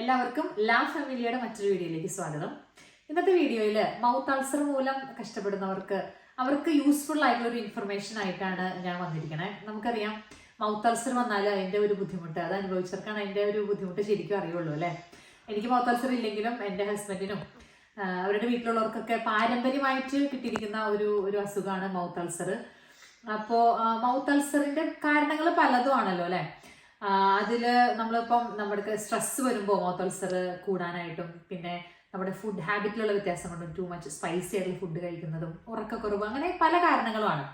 എല്ലാവർക്കും ലാ ഫാമിലിയുടെ മറ്റൊരു വീഡിയോയിലേക്ക് സ്വാഗതം. ഇന്നത്തെ വീഡിയോയിൽ മൗത്ത് അൾസർ മൂലം കഷ്ടപ്പെടുന്നവർക്ക് അവർക്ക് യൂസ്ഫുൾ ആയിട്ടുള്ള ഒരു ഇൻഫർമേഷൻ ആയിട്ടാണ് ഞാൻ വന്നിരിക്കണേ. നമുക്കറിയാം മൗത്ത് അൾസർ വന്നാൽ അതിൻ്റെ ഒരു ബുദ്ധിമുട്ട്, അത് അനുഭവിച്ചവർക്കാണ് അതിൻ്റെ ഒരു ബുദ്ധിമുട്ട് ശരിക്കും അറിയുള്ളൂ അല്ലേ. എനിക്ക് മൗത്ത് അൾസർ ഇല്ലെങ്കിലും എൻ്റെ ഹസ്ബൻഡിനും അവരുടെ വീട്ടിലുള്ളവർക്കൊക്കെ പാരമ്പര്യമായിട്ട് കിട്ടിയിരിക്കുന്ന ഒരു അസുഖമാണ് മൗത്ത് അൾസർ. അപ്പോൾ മൗത്ത് അൾസറിൻ്റെ കാരണങ്ങൾ പലതും ആണല്ലോ അല്ലേ. അതിൽ നമ്മളിപ്പം നമ്മുടെ സ്ട്രെസ് വരുമ്പോൾ മൗത്ത് അൾസർ കൂടാനായിട്ടും, പിന്നെ നമ്മുടെ ഫുഡ് ഹാബിറ്റിലുള്ള വ്യത്യാസം കൊണ്ടും, ടു മച്ച് സ്പൈസി ആയിട്ടുള്ള ഫുഡ് കഴിക്കുന്നതും, ഉറക്കക്കുറവ്, അങ്ങനെ പല കാരണങ്ങളുമാണ്.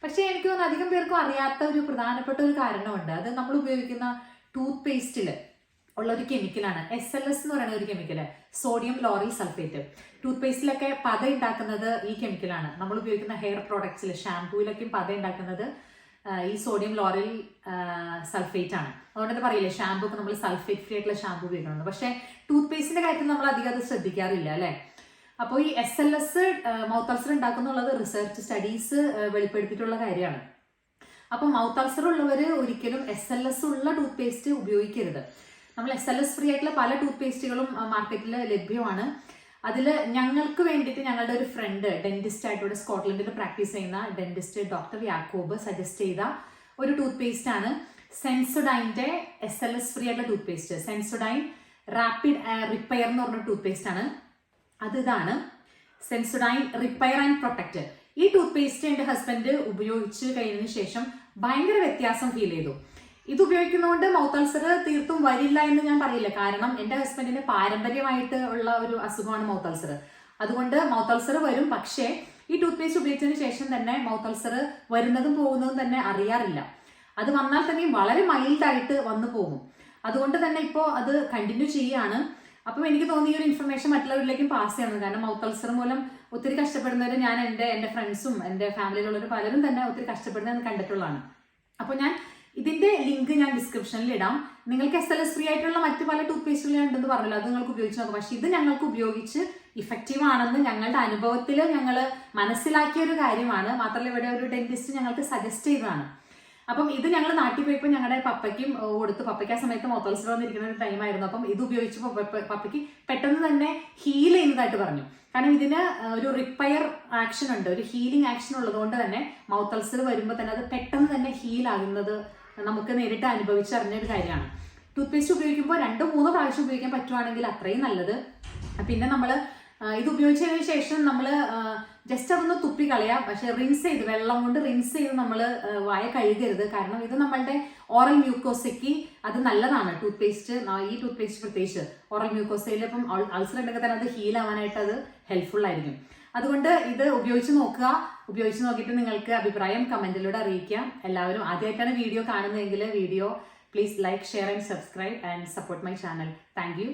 പക്ഷേ എനിക്ക് തോന്നുന്നു അധികം പേർക്കും അറിയാത്ത ഒരു പ്രധാനപ്പെട്ട ഒരു കാരണമുണ്ട്. അത് നമ്മൾ ഉപയോഗിക്കുന്ന ടൂത്ത് പേസ്റ്റിൽ ഉള്ള ഒരു കെമിക്കലാണ് SLS എന്ന് പറയുന്ന ഒരു കെമിക്കല്, സോഡിയം ലോറിൽ സൾഫേറ്റ്. ടൂത്ത് പേസ്റ്റിലൊക്കെ പത ഉണ്ടാക്കുന്നത് ഈ കെമിക്കലാണ്. നമ്മൾ ഉപയോഗിക്കുന്ന ഹെയർ പ്രോഡക്ട്സിൽ, ഷാംപൂയിലൊക്കെയും പത ഉണ്ടാക്കുന്നത് ഈ സോഡിയം ലോറിൽ സൾഫേറ്റ് ആണ്. അതുകൊണ്ട് തന്നെ പറയില്ലേ ഷാമ്പൂ ഒക്കെ നമ്മൾ സൾഫേറ്റ് ഫ്രീ ആയിട്ടുള്ള ഷാമ്പൂ ഉപയോഗിക്കണം. പക്ഷേ ടൂത്ത് പേസ്റ്റിന്റെ കാര്യത്തിൽ നമ്മൾ അധികം അത് ശ്രദ്ധിക്കാറില്ല അല്ലേ. അപ്പോൾ ഈ SLS മൗത്ത് അൾസർ ഉണ്ടാക്കുന്നുള്ളത് റിസർച്ച് സ്റ്റഡീസ് വെളിപ്പെടുത്തിയിട്ടുള്ള കാര്യമാണ്. അപ്പോൾ മൗത്ത് അൾസർ ഉള്ളവർ ഒരിക്കലും SLS ഉള്ള ടൂത്ത് പേസ്റ്റ് ഉപയോഗിക്കരുത്. നമ്മൾ SLS ഫ്രീ ആയിട്ടുള്ള പല ടൂത്ത് പേസ്റ്റുകളും മാർക്കറ്റിൽ ലഭ്യമാണ്. അതിൽ ഞങ്ങൾക്ക് വേണ്ടിയിട്ട് ഞങ്ങളുടെ ഒരു ഫ്രണ്ട് ഡെന്റിസ്റ്റ് ആയിട്ട് ഇവിടെ സ്കോട്ട്ലൻഡിൽ പ്രാക്ടീസ് ചെയ്യുന്ന ഡെന്റിസ്റ്റ് ഡോക്ടർ യാക്കോബ് സജസ്റ്റ് ചെയ്ത ഒരു ടൂത്ത് പേസ്റ്റ് ആണ് സെൻസോഡൈൻ്റെ SLS ഫ്രീ ആയിട്ടുള്ള tooth paste. Sensodyne rapid repair എന്ന് പറഞ്ഞ ടൂത്ത് പേസ്റ്റ് ആണ്. ഇതാണ് സെൻസോഡൈൻ റിപ്പയർ ആൻഡ് പ്രൊട്ടക്റ്റ്. ഈ ടൂത്ത് പേസ്റ്റ് എൻ്റെ ഹസ്ബൻഡ് ഉപയോഗിച്ച് കഴിഞ്ഞതിന് ശേഷം ഭയങ്കര വ്യത്യാസം ഫീൽ ചെയ്തു. ഇത് ഉപയോഗിക്കുന്നതുകൊണ്ട് മൗത്ത് അൾസർ തീർത്തും വരില്ല എന്ന് ഞാൻ പറയില്ല. കാരണം എൻ്റെ ഹസ്ബൻഡിന് പാരമ്പര്യമായിട്ട് ഉള്ള ഒരു അസുഖമാണ് മൗത്ത് അൾസർ. അതുകൊണ്ട് മൗത്ത് അൾസർ വരും. പക്ഷേ ഈ ടൂത്ത് പേസ്റ്റ് ഉപയോഗിച്ചതിന് ശേഷം തന്നെ മൗത്ത് അൾസർ വരുന്നതും പോകുന്നതും തന്നെ അറിയാറില്ല. അത് വന്നാൽ തന്നെയും വളരെ മൈൽഡായിട്ട് വന്നു പോകും. അതുകൊണ്ട് തന്നെ ഇപ്പോൾ അത് കണ്ടിന്യൂ ചെയ്യുകയാണ്. അപ്പം എനിക്ക് തോന്നിയ ഒരു ഇൻഫർമേഷൻ മറ്റുള്ളവരിലേക്കും പാസ് ചെയ്യണം. കാരണം മൗത്ത് അൾസർ മൂലം ഒത്തിരി കഷ്ടപ്പെടുന്നവർ ഞാൻ എൻ്റെ ഫ്രണ്ട്സും എൻ്റെ ഫാമിലിയിലുള്ളവർ പലരും തന്നെ ഒത്തിരി കഷ്ടപ്പെടുന്നതെന്ന് കണ്ടിട്ടുള്ളതാണ്. അപ്പോൾ ഞാൻ ഇതിന്റെ ലിങ്ക് ഞാൻ ഡിസ്ക്രിപ്ഷനിൽ ഇടാം. നിങ്ങൾക്ക് SLS ഫ്രീ ആയിട്ടുള്ള മറ്റു പല ടൂത്ത് പേസ്റ്റുകൾ ഉണ്ടെന്ന് പറഞ്ഞല്ലോ, അത് നിങ്ങൾക്ക് ഉപയോഗിച്ച് നോക്കാം. പക്ഷെ ഇത് ഞങ്ങൾക്ക് ഉപയോഗിച്ച് ഇഫക്റ്റീവ് ആണെന്ന് ഞങ്ങളുടെ അനുഭവത്തിൽ ഞങ്ങൾ മനസ്സിലാക്കിയ ഒരു കാര്യമാണ്. മാത്രമല്ല ഇവിടെ ഒരു ഡെന്റിസ്റ്റ് ഞങ്ങൾക്ക് സജസ്റ്റ് ചെയ്തതാണ്. അപ്പം ഇത് ഞങ്ങൾ നാട്ടിൽ പോയപ്പോൾ ഞങ്ങളുടെ പപ്പയ്ക്കും കൊടുത്തു. പപ്പയ്ക്ക് ആ സമയത്ത് മൗത്ത് അൾസർ വന്നിരിക്കുന്ന ഒരു ടൈമായിരുന്നു. അപ്പം ഇത് ഉപയോഗിച്ചപ്പോൾ പപ്പയ്ക്ക് പെട്ടെന്ന് തന്നെ ഹീൽ ചെയ്യുന്നതായിട്ട് പറഞ്ഞു. കാരണം ഇതിന് ഒരു റിപ്പയർ ആക്ഷൻ ഉണ്ട്, ഒരു ഹീലിംഗ് ആക്ഷൻ ഉള്ളതുകൊണ്ട് തന്നെ മൗത്ത് അൾസർ വരുമ്പോൾ തന്നെ അത് പെട്ടെന്ന് തന്നെ ഹീൽ ആകുന്നത് നമുക്ക് നേരിട്ട് അനുഭവിച്ചറിഞ്ഞൊരു കാര്യമാണ്. ടൂത്ത് പേസ്റ്റ് ഉപയോഗിക്കുമ്പോൾ 2-3 പ്രാവശ്യം ഉപയോഗിക്കാൻ പറ്റുവാണെങ്കിൽ അത്രയും നല്ലത്. പിന്നെ നമ്മൾ ഇത് ഉപയോഗിച്ചതിന് ശേഷം നമ്മൾ ജസ്റ്റ് അതൊന്ന് തുപ്പി കളയാം. പക്ഷെ റിൻസ് ചെയ്ത്, വെള്ളം കൊണ്ട് റിൻസ് ചെയ്ത് നമ്മൾ വായ കഴുകരുത്. കാരണം ഇത് നമ്മളുടെ ഓറൽ മ്യൂക്കോസയ്ക്ക് അത് നല്ലതാണ്. ടൂത്ത് പേസ്റ്റ്, ഈ ടൂത്ത് പേസ്റ്റ് പ്രത്യേകിച്ച് ഓറൽ മ്യൂക്കോസയിൽ ഇപ്പം അൾസർ ഉണ്ടെങ്കിൽ തന്നെ അത് ഹീൽ ആവാനായിട്ട് അത് ഹെൽപ്ഫുൾ ആയിരിക്കും. അതുകൊണ്ട് ഇത് ഉപയോഗിച്ച് നോക്കുക. ഉപയോഗിച്ച് നോക്കിയിട്ട് നിങ്ങൾക്ക് അഭിപ്രായം കമന്റിലൂടെ അറിയിക്കാം. എല്ലാവരും ആദ്യമായിട്ടാണ് വീഡിയോ കാണുന്നതെങ്കിൽ video please like, share and subscribe and support my channel. Thank you.